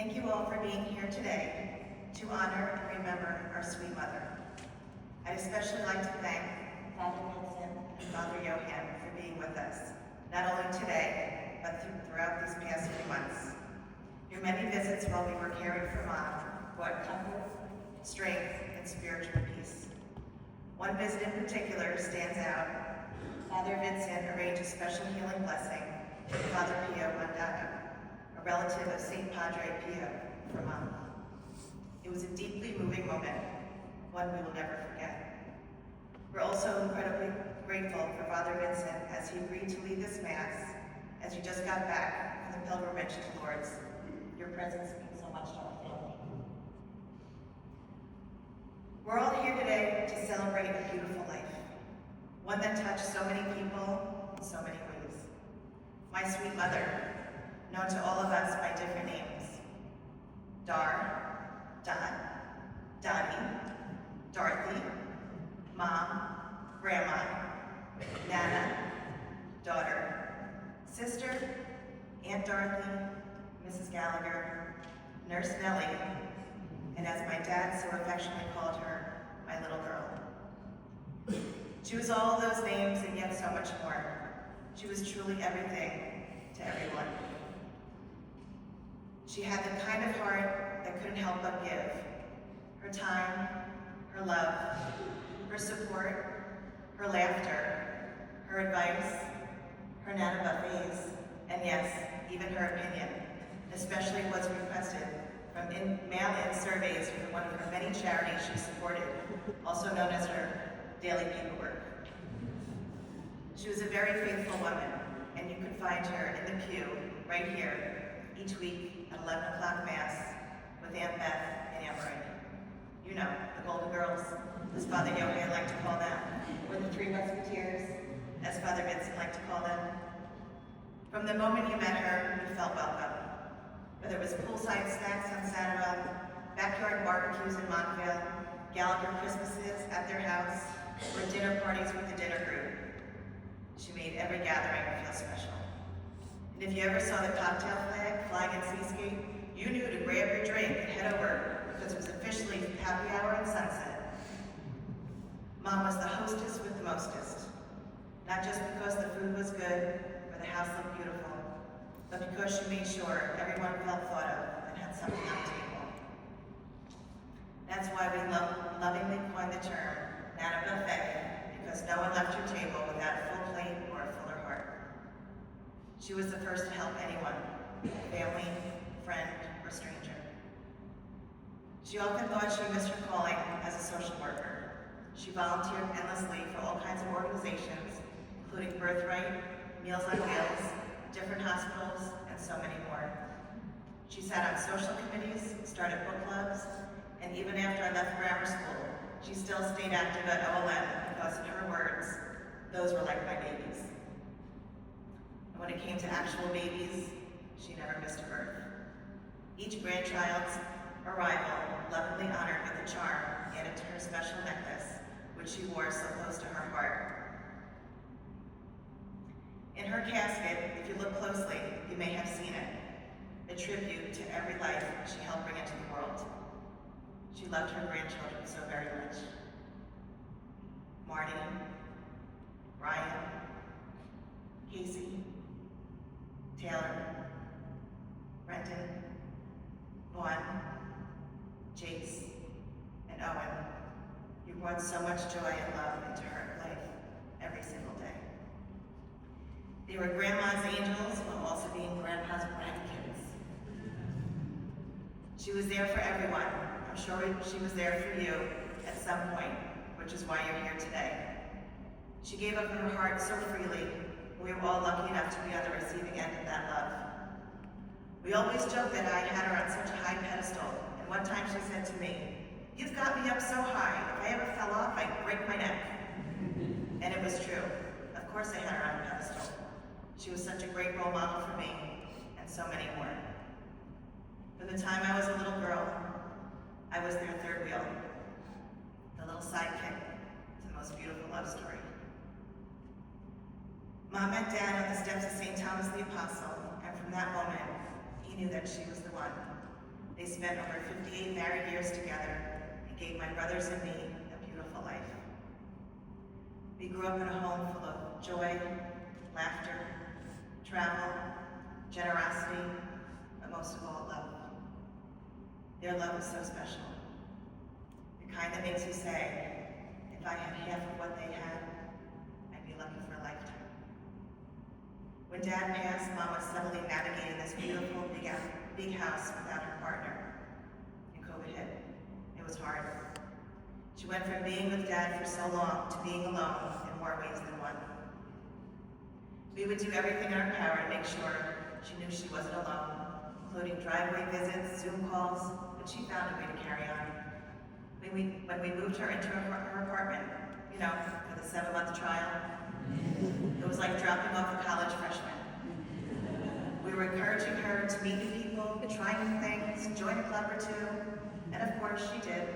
Thank you all for being here today to honor and remember our sweet mother. I'd especially like to thank Father Vincent and Father Johan for being with us, not only today, but throughout these past few months. Your many visits while we were caring for Mom brought comfort, strength, and spiritual peace. One visit in particular stands out. Father Vincent arranged a special healing blessing for Father Pio Mandato, a relative of St. Padre Pio, for Mom. It was a deeply moving moment, one we will never forget. We're also incredibly grateful for Father Vincent as he agreed to lead this Mass as you just got back from the pilgrimage to Lourdes. Your presence means so much to our family. We're all here today to celebrate a beautiful life, one that touched so many people in so many ways. My sweet mother, known to all of us by different names: Dar, Dot, Dottie, Dorothy, Mom, Grandma, Nana, daughter, sister, Aunt Dorothy, Mrs. Gallagher, Nurse Nellie, and as my dad so affectionately called her, my little girl. She was all those names and yet so much more. She was truly everything to everyone. She had the kind of heart that couldn't help but give. Her time, her love, her support, her laughter, her advice, her Nana buffets, and yes, even her opinion, especially what's requested from mail-in surveys from one of her many charities she supported, also known as her daily paperwork. She was a very faithful woman, and you could find her in the pew right here each week at 11 o'clock Mass with Aunt Beth and Aunt Marie. You know, the Golden Girls, as Father Johan liked to call them, or the Three Musketeers, as Father Vincent liked to call them. From the moment you met her, you felt welcome. Whether it was poolside snacks on Saturday, backyard barbecues in Montvale, Gallagher Christmases at their house, or dinner parties with the dinner group, she made every gathering feel special. And if you ever saw the cocktail flag flying at Seascape, you knew to grab your drink and head over because it was officially happy hour and sunset. Mom was the hostess with the mostest, not just because the food was good or the house looked beautiful, but because she made sure everyone felt thought of and had something on the table. That's why we lovingly coined the term Nana Buffet, because no one left your table without a full plate or a fuller heart. She was the first to help anyone, family, friend, or stranger. She often thought she missed her calling as a social worker. She volunteered endlessly for all kinds of organizations, including Birthright, Meals on Wheels, different hospitals, and so many more. She sat on social committees, started book clubs, and even after I left grammar school, she still stayed active at OLM because, in her words, those were like my babies. And when it came to actual babies, she never missed a birth. Each grandchild's arrival lovingly honored with a charm added to her special necklace, which she wore so close to her heart. In her casket, if you look closely, you may have seen it, a tribute to every life she helped bring into the world. She loved her grandchildren so very much. Marty, Ryan, Casey, Taylor, Brendan, Vaughn, Jace, and Owen. You brought so much joy and love into her life every single day. They were Grandma's angels while also being Grandpa's grandkids. She was there for everyone. I'm sure she was there for you at some point, which is why you're here today. She gave up her heart so freely, and we were all lucky enough to be on the receiving end of that love. We always joked that I had her on such a high pedestal, and one time she said to me, "You've got me up so high, if I ever fell off, I'd break my neck." And it was true. Of course I had her on a pedestal. She was such a great role model for me, and so many more. From the time I was a little girl, I was their third wheel, the little sidekick to the most beautiful love story. Mom met Dad on the steps of St. Thomas the Apostle, and from that moment, he knew that she was the one. They spent over 58 married years together and gave my brothers and me a beautiful life. We grew up in a home full of joy, laughter, travel, generosity, but most of all, love. Their love was so special. The kind that makes you say, if I had half of what they had, I'd be lucky for a lifetime. When Dad passed, Mom was suddenly navigating this beautiful big house without her partner, and COVID hit. It was hard. She went from being with Dad for so long to being alone in more ways than one. We would do everything in our power to make sure she knew she wasn't alone, including driveway visits, Zoom calls, but she found a way to carry on. When we moved her into her apartment, for the 7-month trial, it was like dropping off a college freshman. We were encouraging her to meet new people, try new things, join a club or two, and of course she did.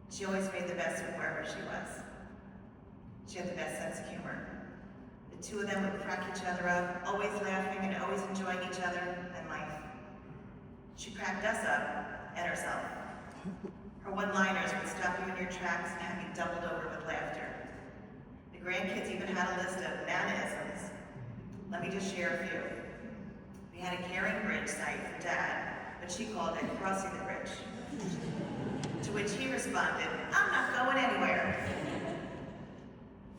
She always made the best of wherever she was. She had the best sense of humor. The two of them would crack each other up, always laughing and always enjoying each other and life. She cracked us up and herself. Her one-liners would stop you in your tracks and have you doubled over with laughter. The grandkids even had a list of mannerisms. Let me just share a few. We had a caring bridge site for Dad, but she called it crossing the bridge. To which he responded, I'm not going anywhere.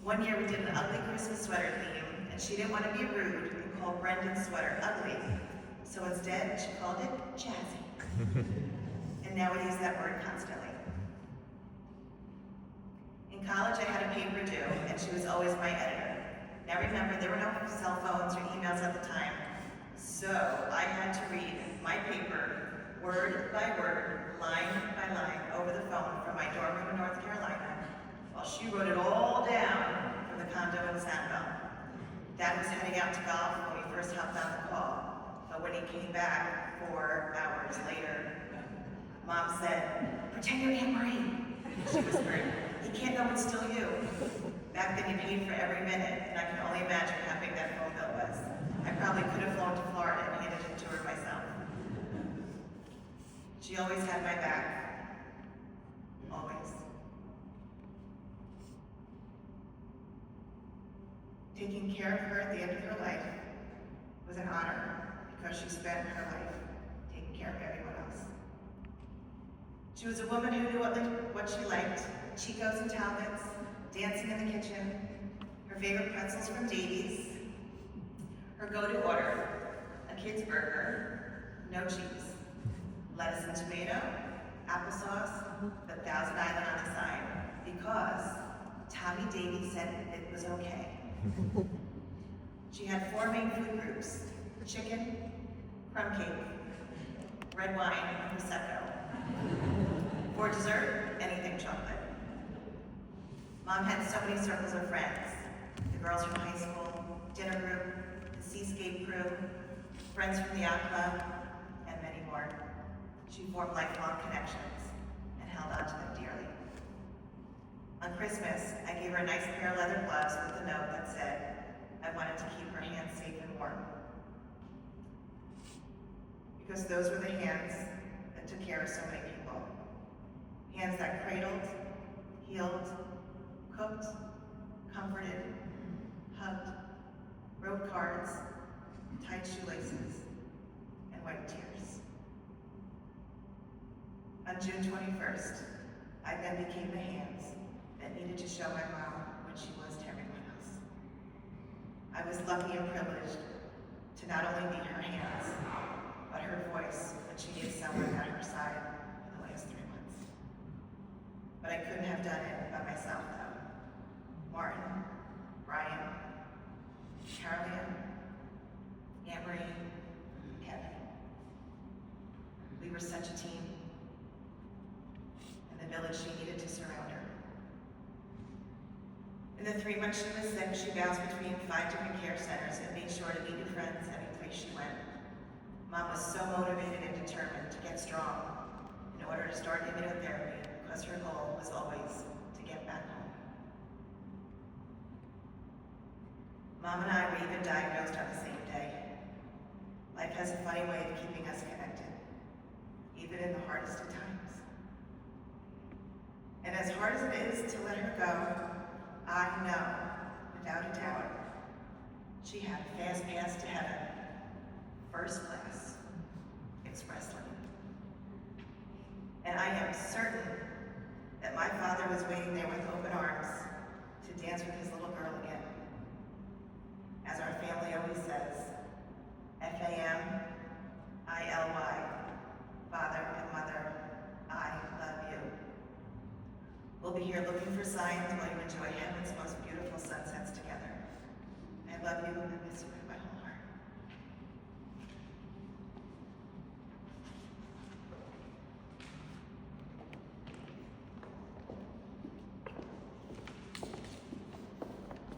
One year we did an ugly Christmas sweater theme, and she didn't want to be rude and call Brendan's sweater ugly. So instead, she called it jazzy. And now we use that word constantly. In college, I had a paper due, and she was always my editor. Now remember, there were no cell phones or emails at the time, so I had to read my paper word by word, line by line, over the phone from my dorm room in North Carolina, while she wrote it all down from the condo in Sanibel. Dad was heading out to golf when we first hopped on the call, but when he came back 4 hours later, Mom said, pretend you're Aunt Marie. She whispered, he can't know it's still you. Back then you paid for every minute, and I can only imagine how big that phone bill was. I probably could have flown to Florida and handed it to her myself. She always had my back. Always. Taking care of her at the end of her life was an honor because she spent her life taking care of everyone else. She was a woman who knew what she liked, Chicos and Talbots, dancing in the kitchen, her favorite pretzels from Davies, her go-to order, a kid's burger, no cheese, lettuce and tomato, applesauce, but Thousand Island on the side, because Tommy Davies said it was okay. She had 4 main food groups: chicken, crumb cake, red wine, and Prosecco. For dessert, anything chocolate. Mom had so many circles of friends: the girls from high school, dinner group, the Seascape crew, friends from the yacht club, and many more. She formed lifelong connections and held on to them dearly. On Christmas, I gave her a nice pair of leather gloves with a note that said, I wanted to keep her hands safe and warm. Because those were the hands that took care of so many people. Hands that cradled, healed, cooked, comforted, hugged, wrote cards, tied shoelaces, and wiped tears. On June 21st, I then became the hands that needed to show my mom what she was to everyone else. I was lucky and privileged to not only be her hands, but her voice when she needed someone at her side for the last 3 months. But I couldn't have done it by myself, though. Martin, Brian, Caroline, Aunt Marie, Kevin. We were such a team, and the village she needed to surround her. In the 3 months she was sick, she bounced between 5 different care centers and made sure to meet new friends every place she went. Mom was so motivated and determined to get strong in order to start immunotherapy because her goal was always to get back home. Mom and I were even diagnosed on the same day. Life has a funny way of keeping us connected. even in the hardest of times. And as hard as it is to let her go, I know, without a doubt, she had a fast pass to heaven, first class, express lane. And I am certain that my father was waiting there with open arms to dance with his little girl again. As our family always says, F-A-M-I-L-Y, Father and Mother, I love you. We'll be here looking for signs while you enjoy heaven's most beautiful sunsets together. I love you and miss you.